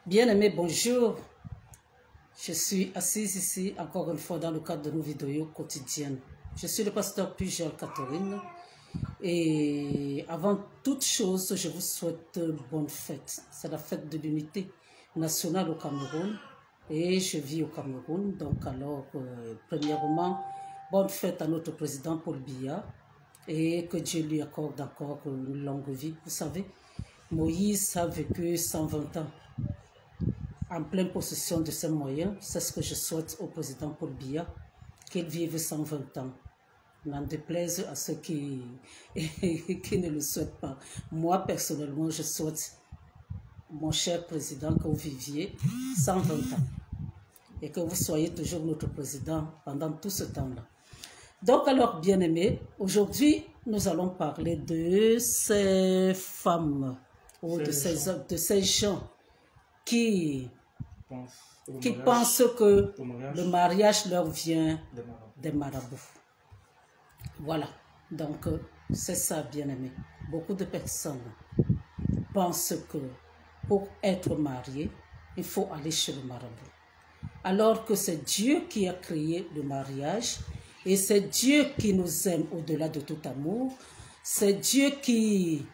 Bien-aimés, bonjour. Je suis assise ici, encore une fois, dans le cadre de nos vidéos quotidiennes. Je suis le pasteur Pujol Catherine. Et avant toute chose, je vous souhaite bonne fête. C'est la fête de l'unité nationale au Cameroun. Et je vis au Cameroun. Donc alors, premièrement, bonne fête à notre président Paul Biya. Et que Dieu lui accorde encore une longue vie. Vous savez, Moïse a vécu 120 ans en pleine possession de ses moyens. C'est ce que je souhaite au président Paul Biya, qu'il vive 120 ans. N'en déplaise à ceux qui ne le souhaitent pas. Moi, personnellement, je souhaite, mon cher président, que vous viviez 120 ans et que vous soyez toujours notre président pendant tout ce temps-là. Donc, alors, bien-aimés, aujourd'hui, nous allons parler de ces femmes ou de ces gens qui pensent que le mariage leur vient des marabouts. Voilà, donc c'est ça, bien-aimé. Beaucoup de personnes pensent que pour être marié, il faut aller chez le marabout. Alors que c'est Dieu qui a créé le mariage et c'est Dieu qui nous aime au-delà de tout amour. C'est Dieu qui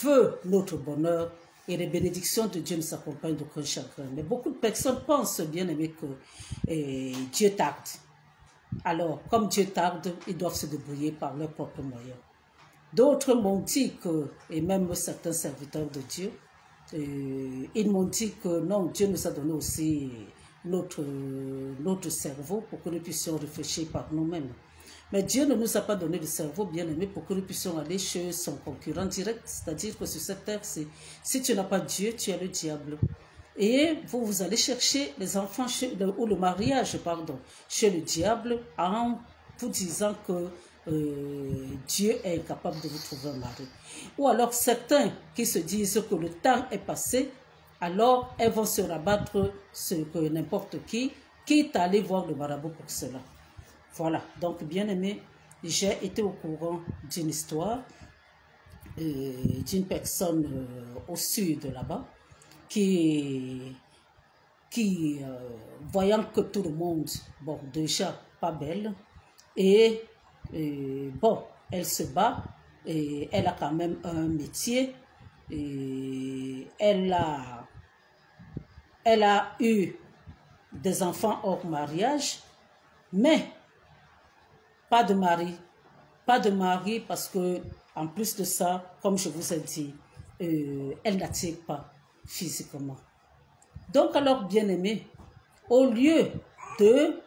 veut notre bonheur. Et les bénédictions de Dieu nous accompagnent d'aucun chagrin. Mais beaucoup de personnes pensent, bien aimé, que Dieu tarde. Alors, comme Dieu tarde, ils doivent se débrouiller par leurs propres moyens. D'autres m'ont dit que, et même certains serviteurs de Dieu, ils m'ont dit que non, Dieu nous a donné aussi notre cerveau pour que nous puissions réfléchir par nous-mêmes. Mais Dieu ne nous a pas donné le cerveau, bien aimé, pour que nous puissions aller chez son concurrent direct. C'est-à-dire que sur cette terre, si tu n'as pas Dieu, tu as le diable. Et vous allez chercher les enfants, ou le mariage, pardon, chez le diable en vous disant que Dieu est incapable de vous trouver un mari. Ou alors certains qui se disent que le temps est passé, alors elles vont se rabattre sur n'importe qui, quitte à aller voir le marabout pour cela. Voilà, donc bien aimé, j'ai été au courant d'une histoire d'une personne au sud là-bas qui voyant que tout le monde, bon, déjà pas belle, et bon, elle se bat, et elle a quand même un métier, et elle a eu des enfants hors mariage, mais pas de mari parce que, en plus de ça, comme je vous ai dit, elle n'attire pas physiquement. Donc alors, bien-aimés, au lieu de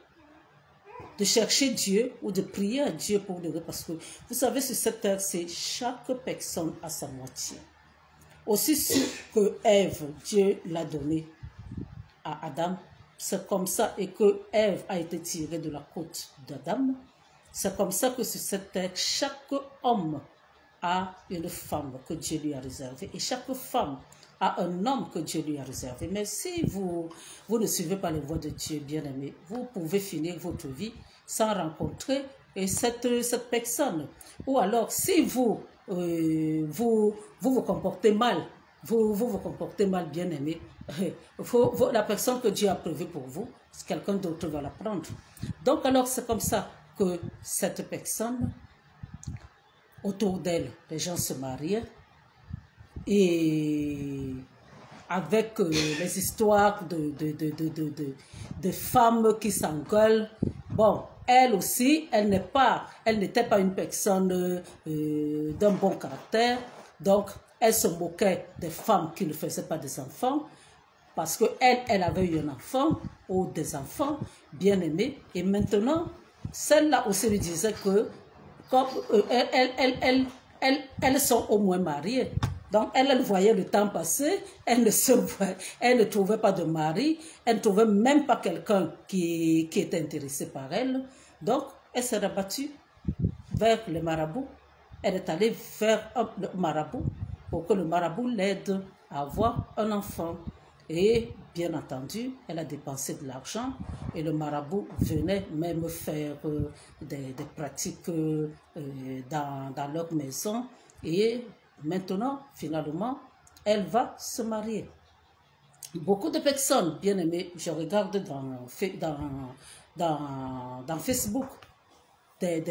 chercher Dieu ou de prier à Dieu pour le parce que, vous savez, sur cette terre, c'est chaque personne à sa moitié. Aussi sûr que Ève, Dieu l'a donné à Adam, c'est comme ça, et que Ève a été tirée de la côte d'Adam. C'est comme ça que sur cette terre, chaque homme a une femme que Dieu lui a réservée et chaque femme a un homme que Dieu lui a réservé. Mais si vous ne suivez pas les voies de Dieu, bien-aimé, vous pouvez finir votre vie sans rencontrer cette personne. Ou alors, si vous comportez mal, vous comportez mal, bien-aimé, la personne que Dieu a prévue pour vous, quelqu'un d'autre va la prendre. Donc alors, c'est comme ça que cette personne, autour d'elle, les gens se mariaient et avec les histoires de femmes qui s'engueulent. Bon, elle aussi, elle n'était pas une personne d'un bon caractère, donc elle se moquait des femmes qui ne faisaient pas des enfants, parce qu'elle avait eu un enfant ou des enfants bien aimés, et maintenant, celle-là aussi lui disait que comme elles sont au moins mariées. Donc, elle voyait le temps passer, elle ne trouvait pas de mari, elle ne trouvait même pas quelqu'un qui était intéressé par elle. Donc, elle s'est rabattue vers le marabout. Elle est allée vers le marabout pour que le marabout l'aide à avoir un enfant. Et bien entendu, elle a dépensé de l'argent et le marabout venait même faire des pratiques dans leur maison. Et maintenant, finalement, elle va se marier. Beaucoup de personnes, bien aimées, je regarde dans Facebook des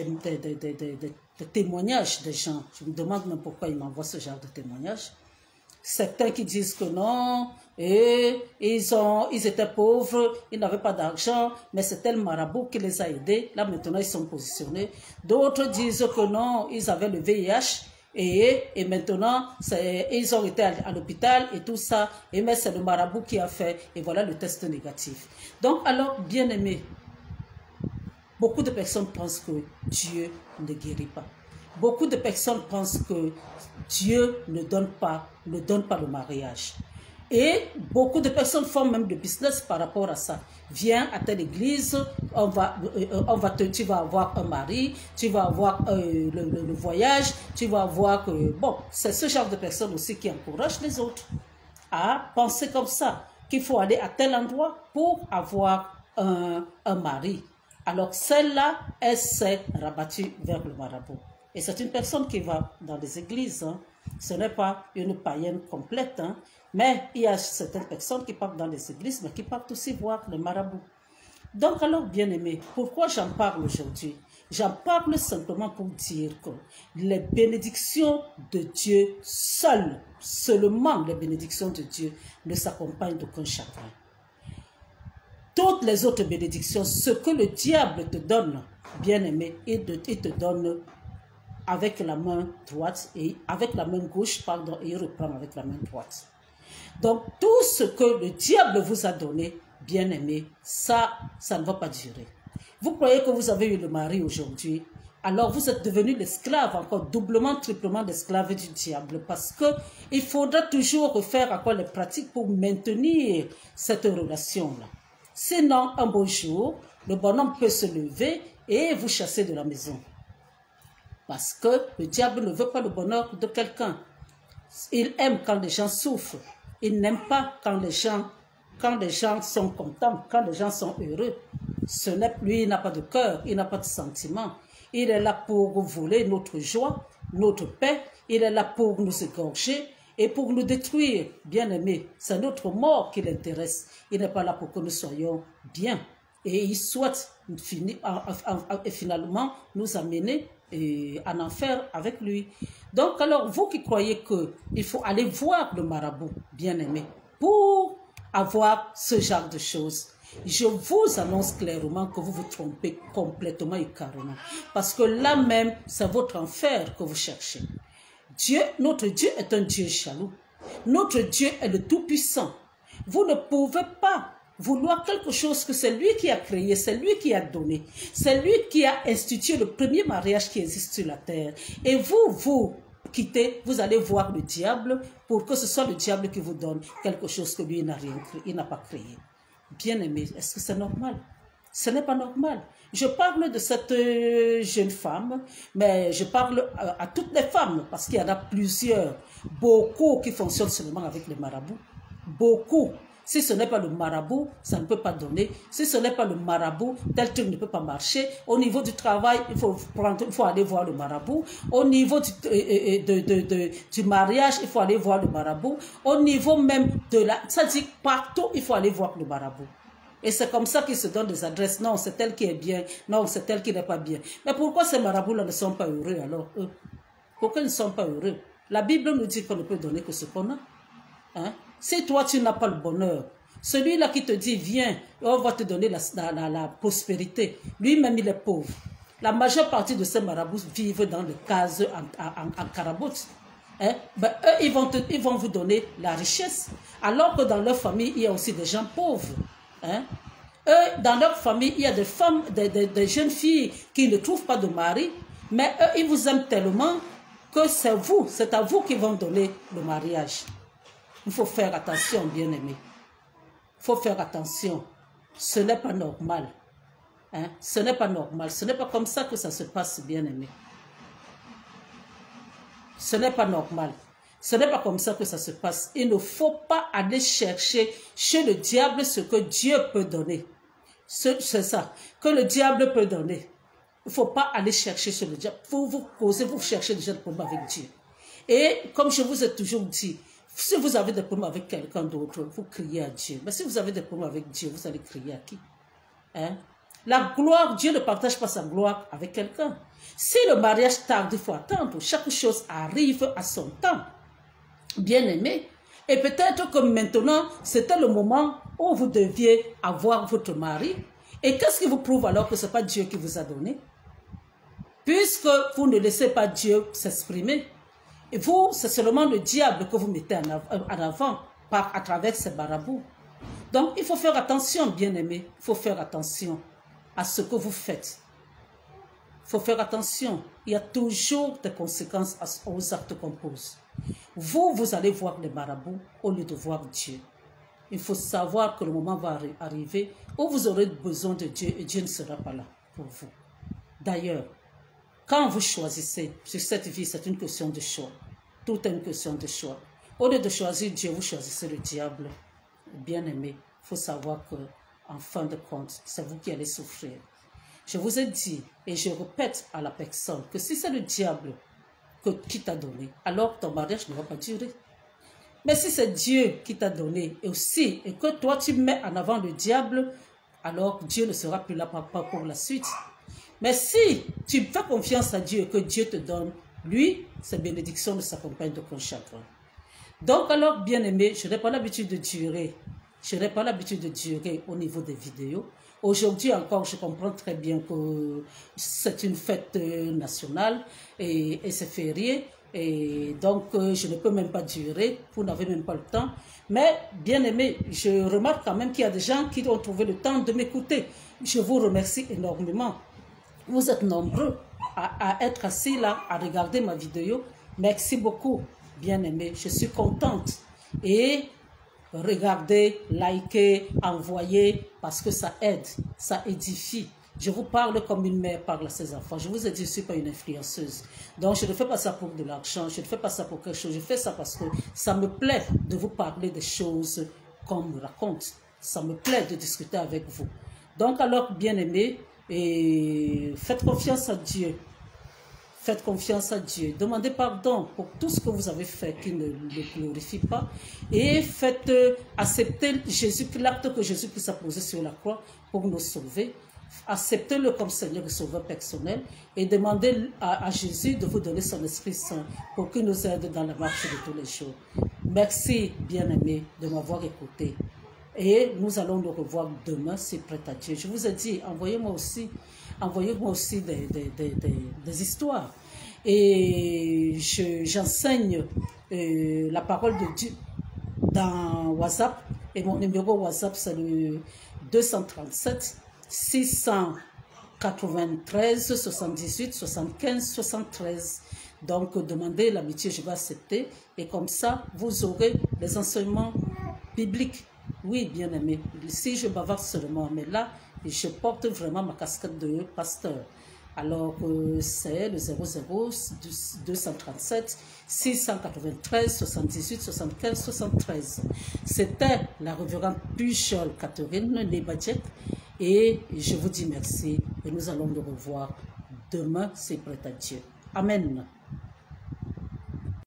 témoignages des gens. Je me demande même pourquoi ils m'envoient ce genre de témoignages. Certains qui disent que non, et ils étaient pauvres, ils n'avaient pas d'argent, mais c'était le marabout qui les a aidés. Là, maintenant, ils sont positionnés. D'autres disent que non, ils avaient le VIH, et maintenant, ils ont été à l'hôpital et tout ça, mais c'est le marabout qui a fait, et voilà le test négatif. Donc, alors, bien aimé, beaucoup de personnes pensent que Dieu ne guérit pas. Beaucoup de personnes pensent que Dieu ne donne pas le mariage. Et beaucoup de personnes font même de business par rapport à ça. Viens à telle église, tu vas avoir un mari, tu vas avoir le voyage, tu vas avoir... bon, c'est ce genre de personnes aussi qui encouragent les autres à penser comme ça, qu'il faut aller à tel endroit pour avoir un mari. Alors celle-là, elle s'est rabattue vers le marabout. Et c'est une personne qui va dans les églises. Hein. Ce n'est pas une païenne complète. Hein. Mais il y a certaines personnes qui partent dans les églises, mais qui partent aussi voir le marabout. Donc alors, bien aimé, pourquoi j'en parle aujourd'hui? J'en parle simplement pour dire que les bénédictions de Dieu seules, seulement les bénédictions de Dieu, ne s'accompagnent d'aucun chagrin. Toutes les autres bénédictions, ce que le diable te donne, bien aimé, il te donne avec la main droite et avec la main gauche, pardon, et il reprend avec la main droite. Donc, tout ce que le diable vous a donné, bien aimé, ça ne va pas durer. Vous croyez que vous avez eu le mari aujourd'hui, alors vous êtes devenu l'esclave, encore doublement, triplement l'esclave du diable, parce que il faudra toujours refaire encore les pratiques pour maintenir cette relation-là. Sinon, un beau jour, le bonhomme peut se lever et vous chasser de la maison. Parce que le diable ne veut pas le bonheur de quelqu'un. Il aime quand les gens souffrent. Il n'aime pas quand les gens sont contents, quand les gens sont heureux. Lui, il n'a pas de cœur, il n'a pas de sentiment. Il est là pour voler notre joie, notre paix. Il est là pour nous égorger et pour nous détruire. Bien aimé, c'est notre mort qui l'intéresse. Il n'est pas là pour que nous soyons bien. Et il souhaite finalement nous amener en enfer avec lui. Donc alors, vous qui croyez qu'il faut aller voir le marabout, bien aimé, pour avoir ce genre de choses, je vous annonce clairement que vous vous trompez complètement et carrément. Parce que là même, c'est votre enfer que vous cherchez. Notre Dieu est un Dieu jaloux. Notre Dieu est le Tout-Puissant. Vous ne pouvez pas vouloir quelque chose que c'est lui qui a créé, c'est lui qui a donné, c'est lui qui a institué le premier mariage qui existe sur la terre. Et vous quittez, vous allez voir le diable pour que ce soit le diable qui vous donne quelque chose que lui n'a rien créé, il n'a pas créé. Bien aimé, est-ce que c'est normal? Ce n'est pas normal. Je parle de cette jeune femme, mais je parle à toutes les femmes, parce qu'il y en a plusieurs, beaucoup qui fonctionnent seulement avec les marabouts. Beaucoup. Si ce n'est pas le marabout, ça ne peut pas donner. Si ce n'est pas le marabout, tel truc ne peut pas marcher. Au niveau du travail, il faut aller voir le marabout. Au niveau du mariage, il faut aller voir le marabout. Au niveau même ça dit partout, il faut aller voir le marabout. Et c'est comme ça qu'ils se donnent des adresses. Non, c'est elle qui est bien. Non, c'est elle qui n'est pas bien. Mais pourquoi ces marabouts-là ne sont pas heureux alors, eux? Pourquoi ils ne sont pas heureux? La Bible nous dit qu'on ne peut donner que ce qu'on a. Hein? Si toi, tu n'as pas le bonheur, celui-là qui te dit, viens, on va te donner la prospérité, lui-même, il est pauvre. La majeure partie de ces marabouts vivent dans les cases en caraboute. Hein? Ben, eux, ils vont vous donner la richesse, alors que dans leur famille, il y a aussi des gens pauvres. Hein? Eux, dans leur famille, il y a des femmes, des jeunes filles qui ne trouvent pas de mari, mais eux, ils vous aiment tellement que c'est à vous qu'ils vont donner le mariage. Il faut faire attention, bien-aimé. Il faut faire attention. Ce n'est pas normal. Hein? Ce n'est pas normal. Ce n'est pas comme ça que ça se passe, bien-aimé. Ce n'est pas normal. Ce n'est pas comme ça que ça se passe. Il ne faut pas aller chercher chez le diable ce que Dieu peut donner. C'est ça, que le diable peut donner. Il ne faut pas aller chercher chez le diable. Vous cherchez déjà le problème avec Dieu. Et comme je vous ai toujours dit, Si vous avez des problèmes avec quelqu'un d'autre, vous criez à Dieu. Mais si vous avez des problèmes avec Dieu, vous allez crier à qui? Hein? La gloire, Dieu ne partage pas sa gloire avec quelqu'un. Si le mariage tarde, il faut attendre. Chaque chose arrive à son temps. Bien aimé. Et peut-être que maintenant, c'était le moment où vous deviez avoir votre mari. Et qu'est-ce qui vous prouve alors que ce n'est pas Dieu qui vous a donné? Puisque vous ne laissez pas Dieu s'exprimer. Et vous, c'est seulement le diable que vous mettez en avant à travers ces marabouts. Donc, il faut faire attention, bien-aimés. Il faut faire attention à ce que vous faites. Il faut faire attention. Il y a toujours des conséquences aux actes qu'on pose. Vous allez voir les marabouts au lieu de voir Dieu. Il faut savoir que le moment va arriver où vous aurez besoin de Dieu et Dieu ne sera pas là pour vous. D'ailleurs, quand vous choisissez sur cette vie, c'est une question de choix. Tout est une question de choix. Au lieu de choisir Dieu, vous choisissez le diable. Bien-aimé, il faut savoir que, en fin de compte, c'est vous qui allez souffrir. Je vous ai dit, et je répète à la personne, que si c'est le diable qui t'a donné, alors ton mariage ne va pas durer. Mais si c'est Dieu qui t'a donné, et que toi tu mets en avant le diable, alors Dieu ne sera plus là pour la suite. Mais si tu fais confiance à Dieu et que Dieu te donne, lui, ses bénédictions ne s'accompagnent d'aucun chagrin. Donc alors, bien aimé, je n'ai pas l'habitude de durer. Je n'ai pas l'habitude de durer au niveau des vidéos. Aujourd'hui encore, je comprends très bien que c'est une fête nationale et c'est férié. Et donc, je ne peux même pas durer. Vous n'avez même pas le temps. Mais, bien aimé, je remarque quand même qu'il y a des gens qui ont trouvé le temps de m'écouter. Je vous remercie énormément. Vous êtes nombreux à être assis là, à regarder ma vidéo. Merci beaucoup, bien aimé. Je suis contente. Et regardez, likez, envoyez, parce que ça aide, ça édifie. Je vous parle comme une mère parle à ses enfants. Je vous ai dit, je ne suis pas une influenceuse. Donc, je ne fais pas ça pour de l'argent. Je ne fais pas ça pour quelque chose. Je fais ça parce que ça me plaît de vous parler des choses qu'on me raconte. Ça me plaît de discuter avec vous. Donc, alors, bien aimé, et faites confiance à Dieu. Faites confiance à Dieu. Demandez pardon pour tout ce que vous avez fait qui ne le glorifie pas. Et faites accepter Jésus, l'acte que Jésus-Christ a posé sur la croix pour nous sauver. Acceptez-le comme Seigneur et Sauveur personnel. Et demandez à Jésus de vous donner son Esprit Saint pour qu'il nous aide dans la marche de tous les jours. Merci, bien-aimés, de m'avoir écouté. Et nous allons nous revoir demain, c'est prêt à Dieu. Je vous ai dit, envoyez-moi aussi des histoires. Et j'enseigne la parole de Dieu dans WhatsApp. Et mon numéro WhatsApp, c'est le 237 693 78 75 73. Donc, demandez l'amitié, je vais accepter. Et comme ça, vous aurez les enseignements bibliques. Oui, bien aimé, si je bavarde seulement, mais là, je porte vraiment ma casquette de pasteur. Alors, c'est le 00 237 693 78 75 73. C'était la révérende Pujol Catherine Lebadjek. Et je vous dis merci. Et nous allons nous revoir demain, c'est prêt à Dieu. Amen.